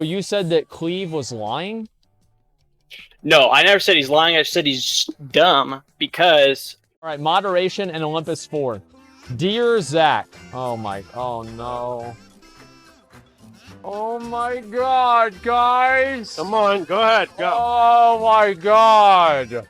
You said that Cleve was lying? No, I never said he's lying. I said he's dumb because... Alright, moderation and Olympus 4. Dear Zach. Oh no. Oh my god, guys! Come on, go ahead, go. Oh my god!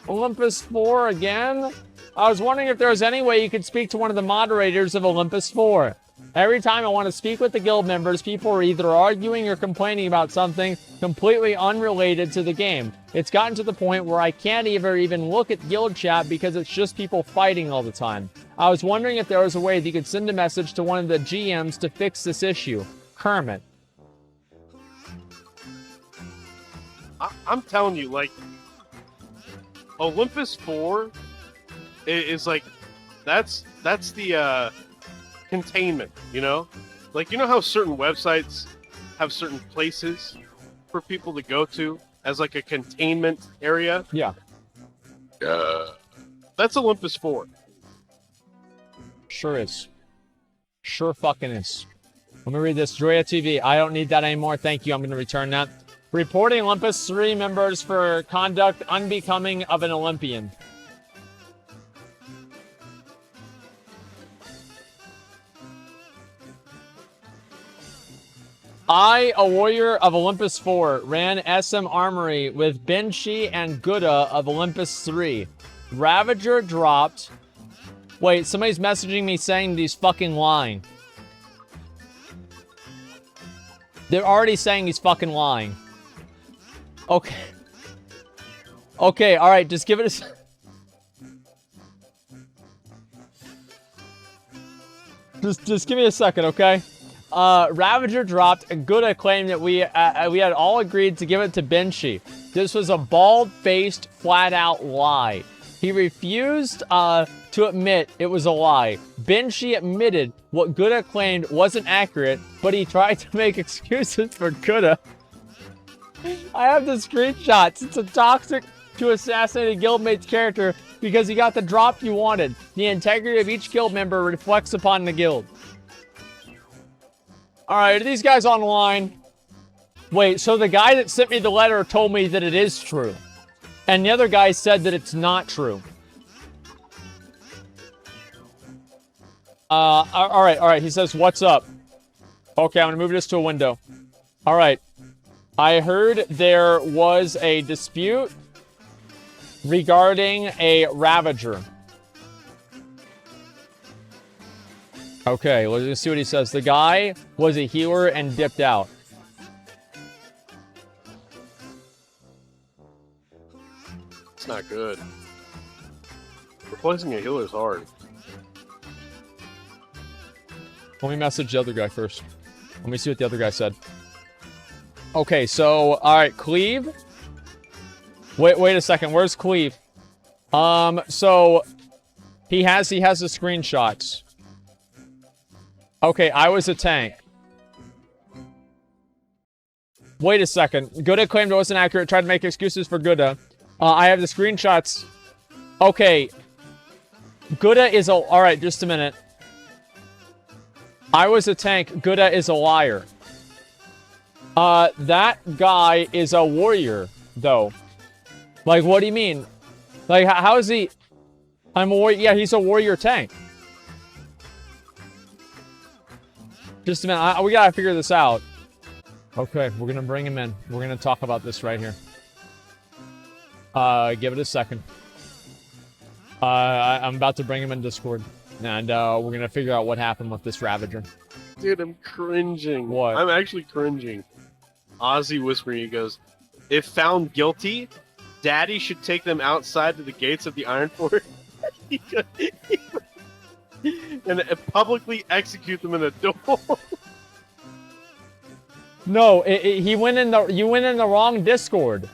Olympus 4 again? I was wondering if there was any way you could speak to one of the moderators of Olympus 4. Every time I want to speak with the guild members, people are either arguing or complaining about something completely unrelated to the game. It's gotten to the point where I can't even look at guild chat because it's just people fighting all the time. I was wondering if there was a way that you could send a message to one of the GMs to fix this issue. Kermit. I'm telling you, like, Olympus 4 is like, that's the, containment, you know? Like, you know how certain websites have certain places for people to go to as like a containment area? Yeah. That's Olympus 4. Sure is. Sure fucking is. Let me read this. Joya TV. I don't need that anymore. Thank you. I'm going to return that. Reporting Olympus 3 members for conduct unbecoming of an Olympian. I, a warrior of Olympus 4, ran SM Armory with Benshi and Gouda of Olympus 3. Ravager dropped. Wait, somebody's messaging me saying he's fucking lying. They're already saying he's fucking lying. Okay. Okay, alright, just give it a... Just give me a second, okay? Ravager dropped, and Gouda claimed that we had all agreed to give it to Benshi. This was a bald-faced, flat-out lie. He refused to admit it was a lie. Benshi admitted what Gouda claimed wasn't accurate, but he tried to make excuses for Gouda. I have the screenshots. It's a toxic to assassinate a guildmate's character because he got the drop you wanted. The integrity of each guild member reflects upon the guild. Alright, are these guys online? Wait, so the guy that sent me the letter told me that it is true. And the other guy said that it's not true. Alright, he says, what's up? Okay, I'm gonna move this to a window. Alright. I heard there was a dispute regarding a Ravager. Okay, let's see what he says. The guy was a healer and dipped out. It's not good. Replacing a healer is hard. Let me message the other guy first. Let me see what the other guy said. Okay, so, alright, Cleve. Wait a second, where's Cleve? So, he has the screenshots. Okay, I was a tank. Wait a second. Gouda claimed it wasn't accurate. Tried to make excuses for Gouda. I have the screenshots. Okay. Gouda is a... Alright, just a minute. I was a tank. Gouda is a liar. That guy is a warrior, though. Like, what do you mean? Like, how is he... I'm a warrior... Yeah, he's a warrior tank. Just a minute. We gotta figure this out. Okay, we're gonna bring him in. We're gonna talk about this right here. Give it a second. I'm about to bring him in Discord. And, we're gonna figure out what happened with this Ravager. Dude, I'm cringing. What? I'm actually cringing. Ozzy whispering, he goes, if found guilty, Daddy should take them outside to the gates of the Iron Fort. And publicly execute them in a door. No, you went in the wrong Discord.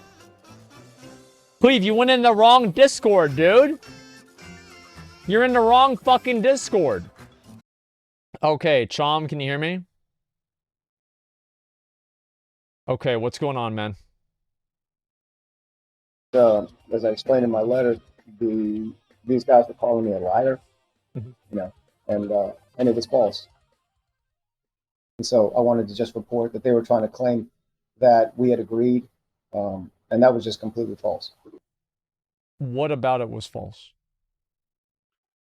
Cleve, you went in the wrong Discord, dude. You're in the wrong fucking Discord. Okay, Chom, can you hear me? Okay, what's going on, man? As I explained in my letter, these guys were calling me a liar, you know, and it was false. And so I wanted to just report that they were trying to claim that we had agreed, and that was just completely false. What about it was false?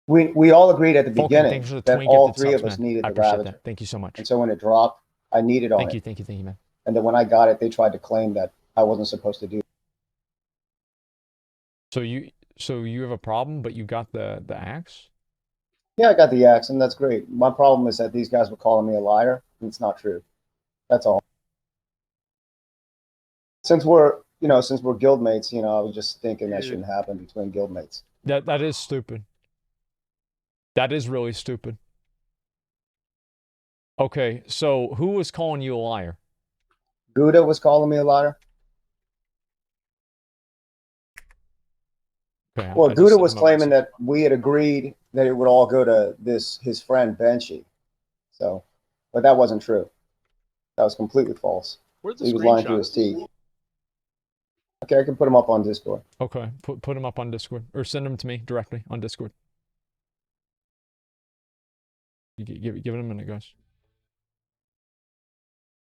We all agreed at the Falcon, beginning thanks for the that 20 all gifted three subs, of us man. needed I the appreciate Ravager. that. Thank you so much. And so when it dropped, I needed on Thank it. you, thank you, man. And then when I got it, they tried to claim that I wasn't supposed to do it. So you have a problem, but you got the axe? Yeah, I got the axe, and that's great. My problem is that these guys were calling me a liar, and it's not true. That's all. Since we're guildmates, I was just thinking that shouldn't happen between guildmates. That is stupid. That is really stupid. Okay, so who was calling you a liar? Gouda was calling me a liar. Okay, Well, I just Gouda sent was him a claiming message. that we had agreed that it would all go to his friend Banshee. So, but that wasn't true. That was completely false. Where's the He was lying through screenshot? his teeth. Okay, I can put him up on Discord. Okay, put him up on Discord, or send him to me directly on Discord. Give it a minute, guys.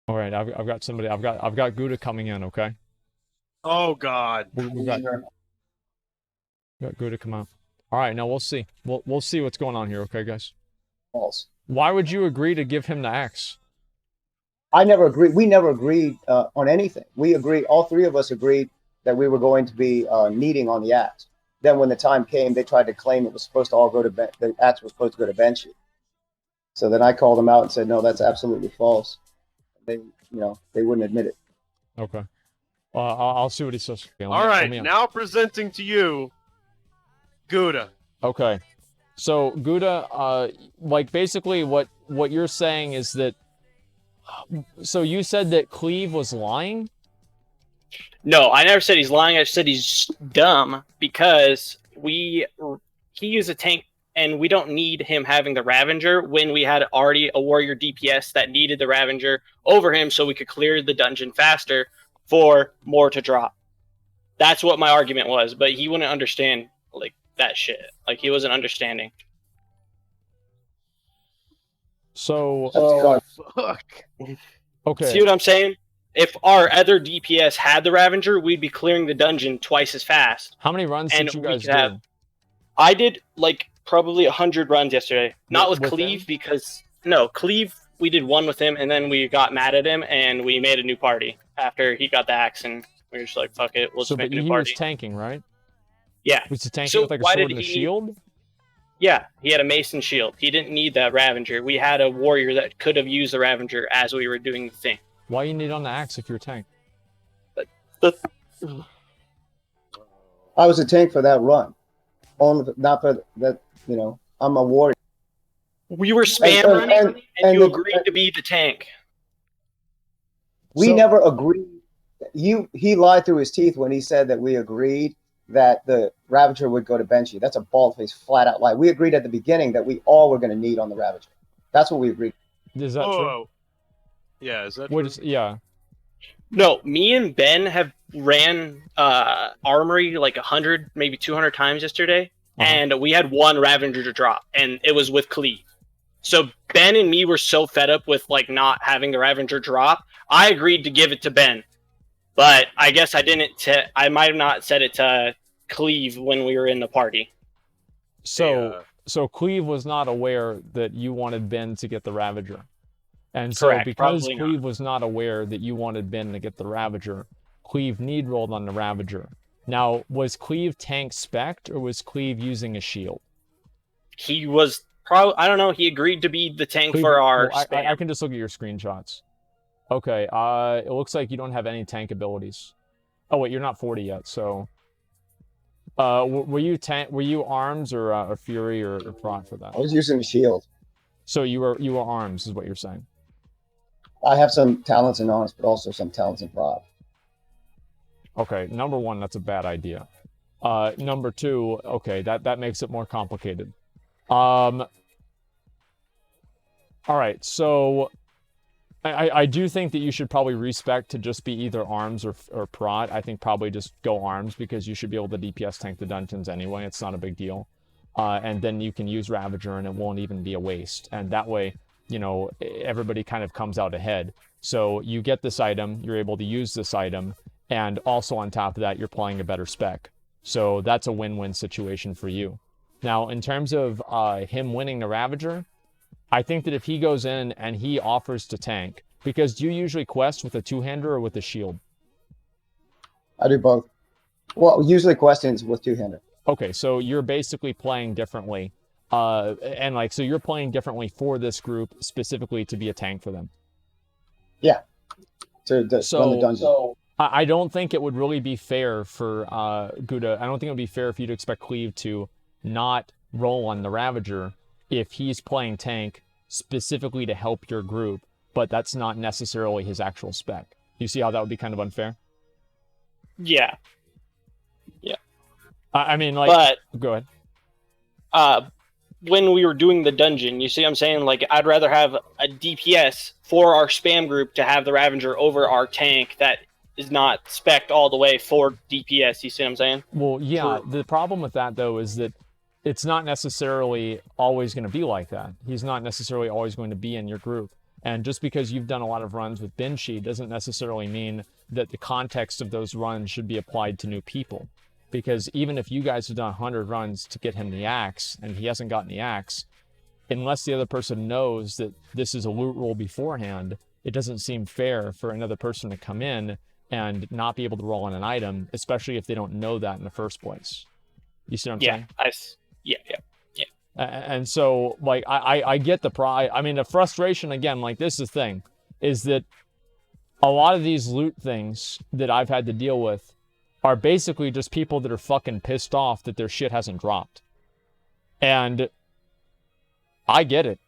All right, I've got somebody. I've got Gouda coming in. Okay. Oh God. We got Gouda come out. All right, now we'll see. We'll see what's going on here. Okay, guys. False. Why would you agree to give him the axe? I never agreed. We never agreed on anything. We agreed. All three of us agreed that we were going to be needing on the axe. Then when the time came, they tried to claim it was supposed to all go to the axe was supposed to go to Banshee. So then I called them out and said, no, that's absolutely false. They wouldn't admit it. Okay. I'll see what he says. Okay, All right, now presenting to you, Gouda. Okay. So Gouda, like basically what you're saying is that. So you said that Cleve was lying? No, I never said he's lying. I said he's dumb because he used a tank and we don't need him having the Ravager when we had already a warrior DPS that needed the Ravager over him so we could clear the dungeon faster for more to drop. That's what my argument was, but he wouldn't understand like that shit. Like he wasn't understanding. So Fuck. okay. See what I'm saying? If our other DPS had the Ravager, we'd be clearing the dungeon twice as fast. How many runs And did you we guys could have- do? I did like probably 100 runs yesterday. Not with With Cleve him? because no, Cleve we did one with him and then we got mad at him and we made a new party after he got the axe and we were just like fuck it, we'll So just make but a new he party. was tanking, right? Yeah. Was he tanking So with like a why sword did and a he- shield? Yeah, he had a mason shield. He didn't need that Ravager. We had a warrior that could have used the Ravager as we were doing the thing. Why you need on the axe if you're a tank? I was a tank for that run. Only not for that. I'm a warrior. We were spam And- running and- and and you the- agreed to be the tank. We So- never agreed. He lied through his teeth when he said that we agreed that the Ravager would go to Banshee. That's a bald-faced, flat-out lie. We agreed at the beginning that we all were going to need on the Ravager. That's what we agreed. Is that true? Oh. Yeah, is that What true? is, yeah. No, me and Ben have ran Armory like 100, maybe 200 times yesterday, and we had one Ravager to drop, and it was with Cleve. So Ben and me were so fed up with like not having the Ravager drop, I agreed to give it to Ben, but I guess I didn't. I might have not said it to Cleve when we were in the party. So so Cleve was not aware that you wanted Ben to get the Ravager. And so Correct, because probably not. Cleve was not aware that you wanted Ben to get the Ravager, Cleve need rolled on the Ravager. Now, was Cleve tank spec'd or was Cleve using a shield? He was probably, I don't know, he agreed to be the tank Cleve, for our well, spam. I can just look at your screenshots. Okay, it looks like you don't have any tank abilities. Oh wait, you're not 40 yet, so were you arms or a fury or prot for that? I was using a shield. So you were arms is what you're saying. I have some talents in arms, but also some talents in prod. Okay, number one, that's a bad idea. Number two, okay, that makes it more complicated. All right, so I do think that you should probably respec to just be either arms or prod. I think probably just go arms because you should be able to DPS tank the dungeons anyway. It's not a big deal. And then you can use Ravager and it won't even be a waste. And that way, you know, everybody kind of comes out ahead. So you get this item, you're able to use this item, and also on top of that, you're playing a better spec. So that's a win-win situation for you. Now, in terms of him winning the Ravager, I think that if he goes in and he offers to tank, because do you usually quest with a two-hander or with a shield? I do both. Well, usually questions with two-hander. Okay, so you're basically playing differently. And like, so you're playing differently for this group specifically to be a tank for them. Yeah. To run the dungeon. So I don't think it would really be fair for Gouda. I don't think it would be fair for you to expect Cleve to not roll on the Ravager if he's playing tank specifically to help your group, but that's not necessarily his actual spec. You see how that would be kind of unfair? Yeah. I mean, like, but go ahead. When we were doing the dungeon, you see what I'm saying? Like, I'd rather have a DPS for our spam group to have the Ravager over our tank that is not spec'd all the way for DPS. You see what I'm saying? Well, yeah. True. The problem with that, though, is that it's not necessarily always going to be like that. He's not necessarily always going to be in your group. And just because you've done a lot of runs with Benshi doesn't necessarily mean that the context of those runs should be applied to new people. Because even if you guys have done 100 runs to get him the axe, and he hasn't gotten the axe, unless the other person knows that this is a loot roll beforehand, it doesn't seem fair for another person to come in and not be able to roll on an item, especially if they don't know that in the first place. You see what I'm saying? Yeah. And so, like, I get the pride. I mean, the frustration, again, like, this is the thing, is that a lot of these loot things that I've had to deal with are basically just people that are fucking pissed off that their shit hasn't dropped. And I get it.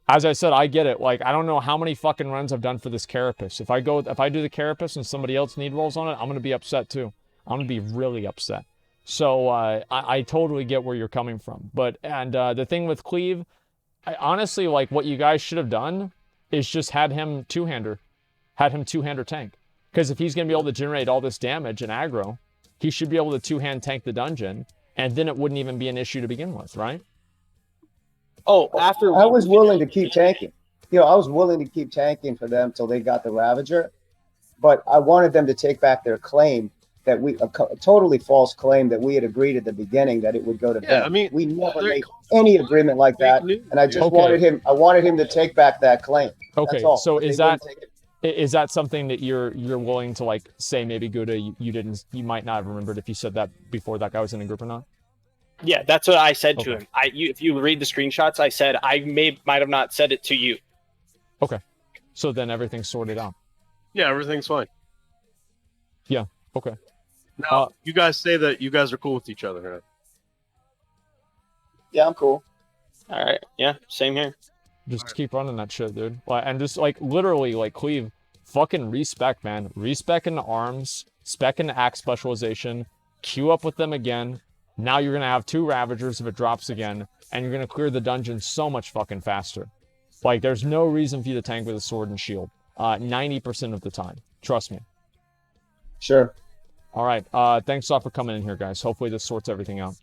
As I said, I get it. Like, I don't know how many fucking runs I've done for this Carapace. If I do the Carapace and somebody else need rolls on it, I'm going to be upset too. I'm going to be really upset. So I totally get where you're coming from. But, and the thing with Cleve, I honestly, like, what you guys should have done is just had him two-hander tank. Because if he's going to be able to generate all this damage and aggro, he should be able to two-hand tank the dungeon, and then it wouldn't even be an issue to begin with, right? Oh, after I was willing to keep tanking. You know, I was willing to keep tanking for them till they got the Ravager, but I wanted them to take back their claim that a totally false claim that we had agreed at the beginning that it would go to Ben. I mean, we never made any agreement like that, and I just wanted him to take back that claim. Okay, That's all. so But is that something that you're willing to, like, say maybe Gouda, you might not have remembered if you said that before that guy was in a group or not? Yeah, that's what I said to him. If you read the screenshots, I said I might have not said it to you. Okay, so then everything's sorted out. Yeah, everything's fine. Yeah. Okay. Now you guys say that you guys are cool with each other, right? Yeah, I'm cool. All right. Yeah, same here. Just keep running that shit, dude. And just, like, literally, like, Cleve, fucking respec, man. Respec in the arms, spec in the axe specialization, queue up with them again. Now you're going to have 2 Ravagers if it drops again, and you're going to clear the dungeon so much fucking faster. Like, there's no reason for you to tank with a sword and shield. 90% of the time. Trust me. Sure. All right. Thanks a lot for coming in here, guys. Hopefully this sorts everything out.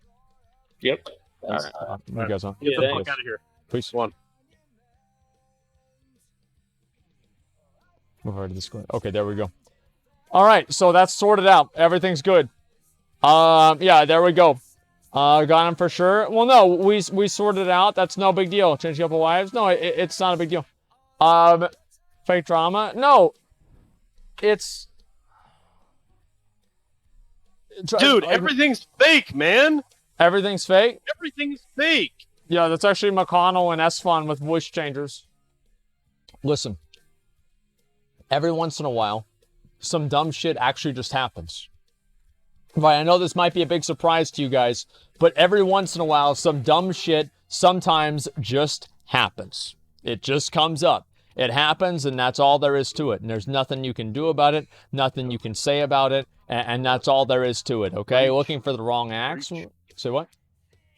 Yep. All right. You guys on. Get the Yeah, fuck out of here. Please. One. Move over to the square. Okay, there we go. All right, so that's sorted out. Everything's good. Yeah, there we go. Got him for sure. Well, no, we sorted it out. That's no big deal. Changing up of lives? No, it's not a big deal. Fake drama? No. It's... Dude, everything's fake, man. Everything's fake? Everything's fake. Yeah, that's actually Mcconnell and Esfon with voice changers. Listen. Every once in a while, some dumb shit actually just happens. Right, I know this might be a big surprise to you guys, but every once in a while, some dumb shit sometimes just happens. It just comes up. It happens, and that's all there is to it. And there's nothing you can do about it, nothing you can say about it, and that's all there is to it, okay? Looking for the wrong axe. Say what?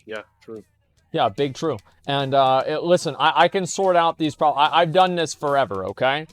Yeah, true. Yeah, big true. And listen, I can sort out these problems. I've done this forever, okay?